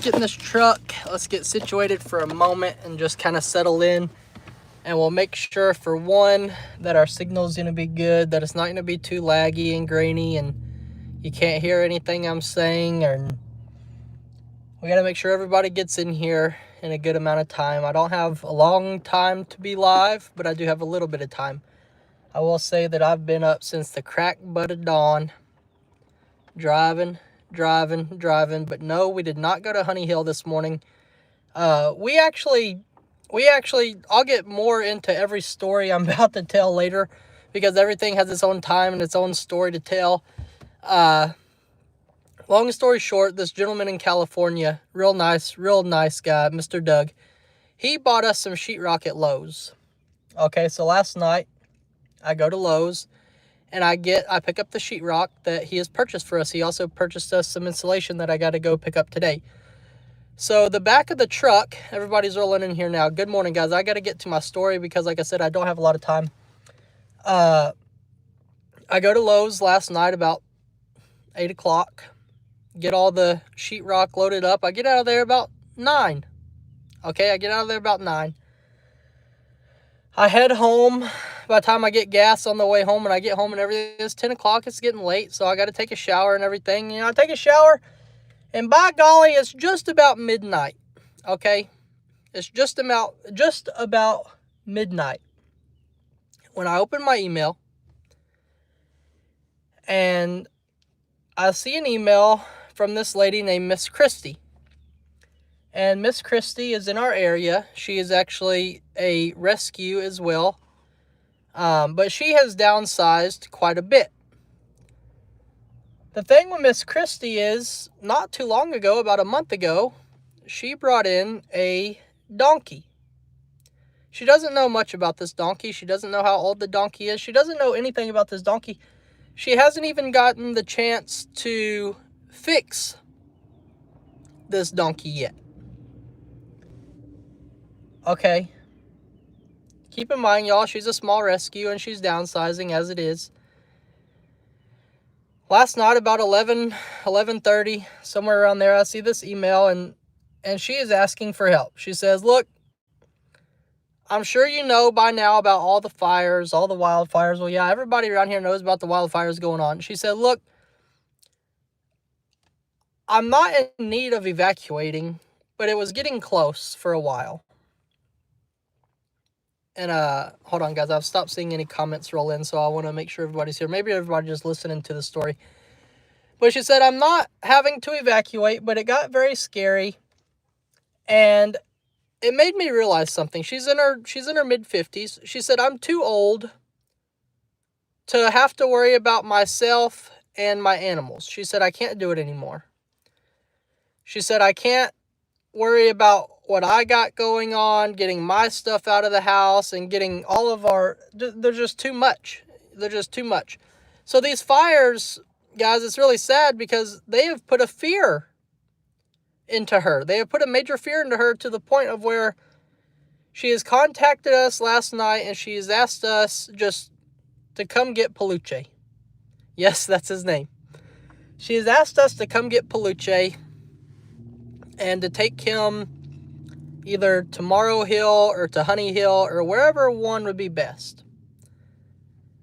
get in this truck. Let's get situated for a moment and just kind of settle in. And we'll make sure, for one, that our signal is going to be good, that it's not going to be too laggy and grainy and you can't hear anything I'm saying. And we got to make sure everybody gets in here in a good amount of time. I don't have a long time to be live, but I do have a little bit of time. I will say that I've been up since the crack butt of dawn, driving. But no, we did not go to Honey Hill this morning. We actually, I'll get more into every story I'm about to tell later, because everything has its own time and its own story to tell. Long story short, this gentleman in California, real nice guy, Mr. Doug, he bought us some sheetrock at Lowe's. Okay, so last night, I go to Lowe's, and I pick up the sheetrock that he has purchased for us. He also purchased us some insulation that I got to go pick up today. So the back of the truck, everybody's rolling in here now. Good morning, guys. I got to get to my story because, like I said, I don't have a lot of time. I go to Lowe's last night about 8 o'clock. Get all the sheetrock loaded up. I get out of there about 9. Okay, I get out of there about 9. I head home. By the time I get gas on the way home and I get home and everything, it's 10 o'clock. It's getting late, so I got to take a shower and everything. You know, I take a shower, and by golly, it's just about midnight. Okay, it's just about midnight when I open my email, and I see an email from this lady named Miss Christie. And Miss Christie is in our area. She is actually a rescue as well. But she has downsized quite a bit. The thing with Miss Christie is, not too long ago, about a month ago, she brought in a donkey. She doesn't know much about this donkey. She doesn't know how old the donkey is. She doesn't know anything about this donkey. She hasn't even gotten the chance to fix this donkey yet. Okay. Keep in mind, y'all, she's a small rescue and she's downsizing as it is. Last night, about 11:30, somewhere around there, I see this email, and she is asking for help. She says, look, I'm sure you know by now about all the fires, all the wildfires. Well, yeah, everybody around here knows about the wildfires going on. She said, look, I'm not in need of evacuating, but it was getting close for a while. And, hold on, guys. I've stopped seeing any comments roll in, so I want to make sure everybody's here. Maybe everybody just listening to the story. But she said, I'm not having to evacuate, but it got very scary. And it made me realize something. She's in her mid-50s. She said, I'm too old to have to worry about myself and my animals. She said, I can't do it anymore. She said, I can't worry about what I got going on, getting my stuff out of the house and getting all of our, they're just too much. They're just too much. So these fires, guys, it's really sad because they have put a fear into her. They have put a major fear into her to the point of where she has contacted us last night and she has asked us just to come get Paluche. Yes, that's his name. She has asked us to come get Paluche and to take him either to Morrow Hill or to Honey Hill or wherever one would be best.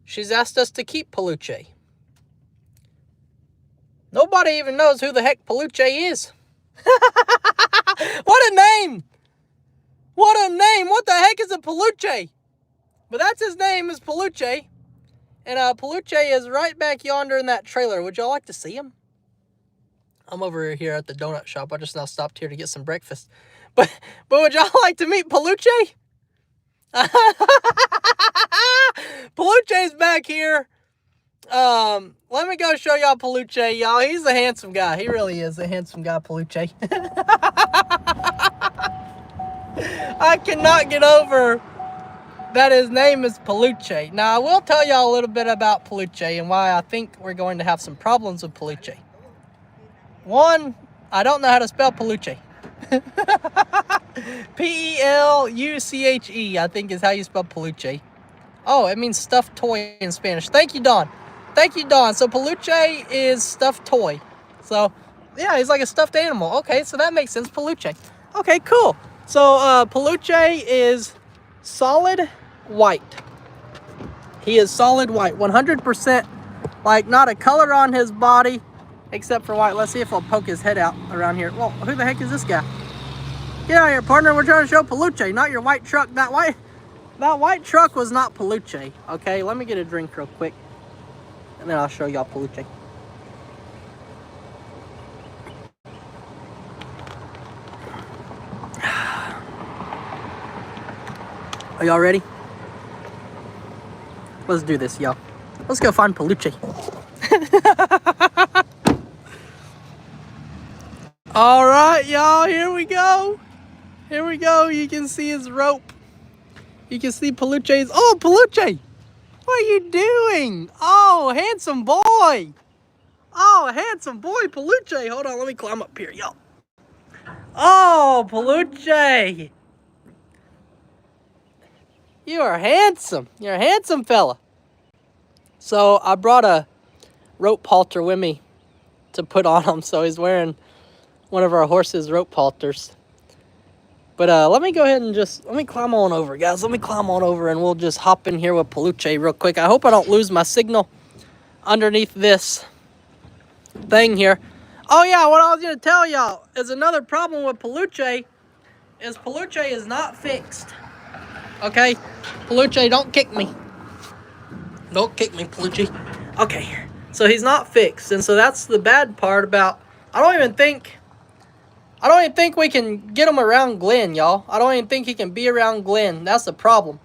She's asked us to keep Paluche. Nobody even knows who the heck Paluche is. What a name! What a name! What the heck is a Paluche? But that's his name, is Paluche. And Paluche is right back yonder in that trailer. Would y'all like to see him? I'm over here at the donut shop. I just now stopped here to get some breakfast. But would y'all like to meet Paluche? Paluche's back here. Let me go show y'all Paluche, y'all. He's a handsome guy. He really is a handsome guy, Paluche. I cannot get over that his name is Paluche. Now, I will tell y'all a little bit about Paluche and why I think we're going to have some problems with Paluche. One, I don't know how to spell Paluche. P-E-L-U-C-H-E, I think is how you spell Paluche. Oh, it means stuffed toy in Spanish. Thank you, Dawn. Thank you, Dawn. So Paluche is stuffed toy. So Yeah, he's like a stuffed animal. Okay, so that makes sense. Paluche. Okay, cool. So Paluche is solid white. He is solid white, 100%. Like, not a color on his body except for white. Let's see if I'll poke his head out around here. Well, who the heck is this guy? Get out of here, partner. We're trying to show Paluche, not your white truck. That white truck was not Paluche. Okay, let me get a drink real quick, and then I'll show y'all Paluche. Are y'all ready? Let's do this, y'all. Let's go find Paluche. All right, y'all, here we go. Here we go. You can see his rope. You can see Paluche's. Oh, Paluche! What are you doing? Oh, handsome boy. Oh, handsome boy, Paluche. Hold on, let me climb up here, y'all. Oh, Paluche. You are handsome. You're a handsome fella. So I brought a rope halter with me to put on him. So he's wearing one of our horse's rope halters. But let me go ahead and let me climb on over, guys. Let me climb on over and we'll just hop in here with Paluche real quick. I hope I don't lose my signal underneath this thing here. Oh yeah, what I was going to tell y'all is another problem with Paluche is not fixed. Okay, Paluche, don't kick me. Don't kick me, Paluche. Okay, so he's not fixed, and so that's the bad part about. I don't even think we can get him around Glenn, y'all. I don't even think he can be around Glenn. That's the problem.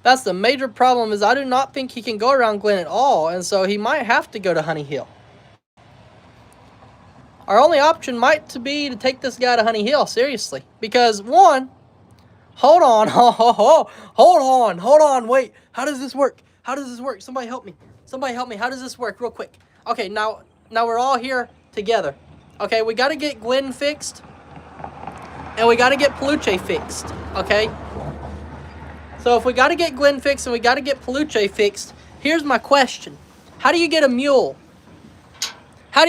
That's the major problem, is I do not think he can go around Glenn at all, and so he might have to go to Honey Hill. Our only option might be to take this guy to Honey Hill, seriously, because one. Hold on, wait. How does this work? Somebody help me. How does this work real quick? Okay, now we're all here together. Okay, we got to get Glenn fixed. And we got to get Paluche fixed. Okay? So if we got to get Glenn fixed and we got to get Paluche fixed, here's my question. How do you get a mule? Do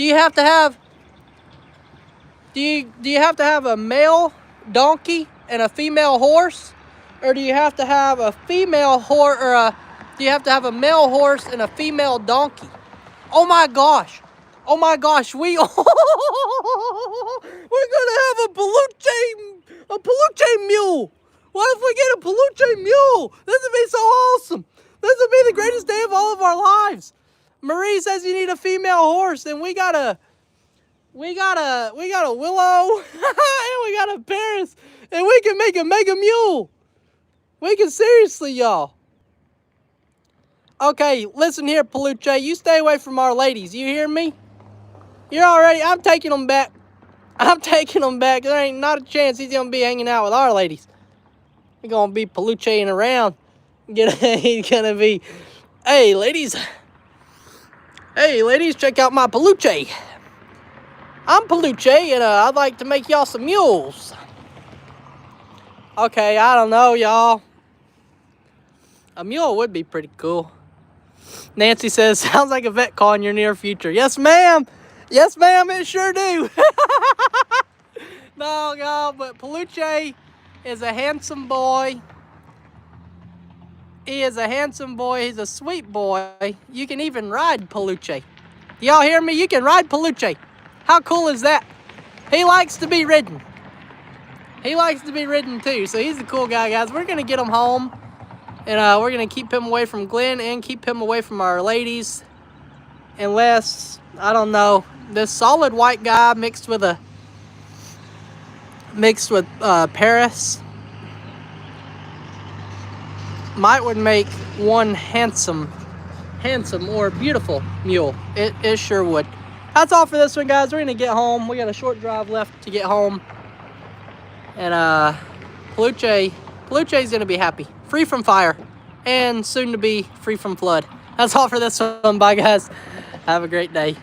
you have to have a male donkey and a female horse? Or do you have to have a female horse, or do you have to have a male horse and a female donkey? Oh my gosh, we're gonna have a Paluche mule. What if we get a Paluche mule? This would be so awesome. This would be the greatest day of all of our lives. Marie says you need a female horse, and we got a Willow, and we got a Paris, and we can make a mega mule. We can, seriously, y'all. Okay, listen here, Paluche. You stay away from our ladies. You hear me? You're already. I'm taking them back. There ain't not a chance he's gonna be hanging out with our ladies. He's gonna be Palucheing around. He's gonna be, hey ladies, check out my Paluche. I'm Paluche, and I'd like to make y'all some mules. Okay, I don't know, y'all. A mule would be pretty cool. Nancy says, sounds like a vet call in your near future. Yes, ma'am. It sure do. No, but Paluche is a handsome boy. He's a sweet boy. You can even ride Paluche. Y'all hear me? You can ride Paluche. How cool is that? He likes to be ridden. Too, so he's a cool guy, guys. We're going to get him home, and we're going to keep him away from Glenn and keep him away from our ladies. Unless, I don't know, this solid white guy mixed with Paris would make one handsome or beautiful mule. It sure would. That's all for this one, guys. We're gonna get home. We got a short drive left to get home, and Paluche's gonna be happy, free from fire, and soon to be free from flood. That's all for this one. Bye, guys. Have a great day.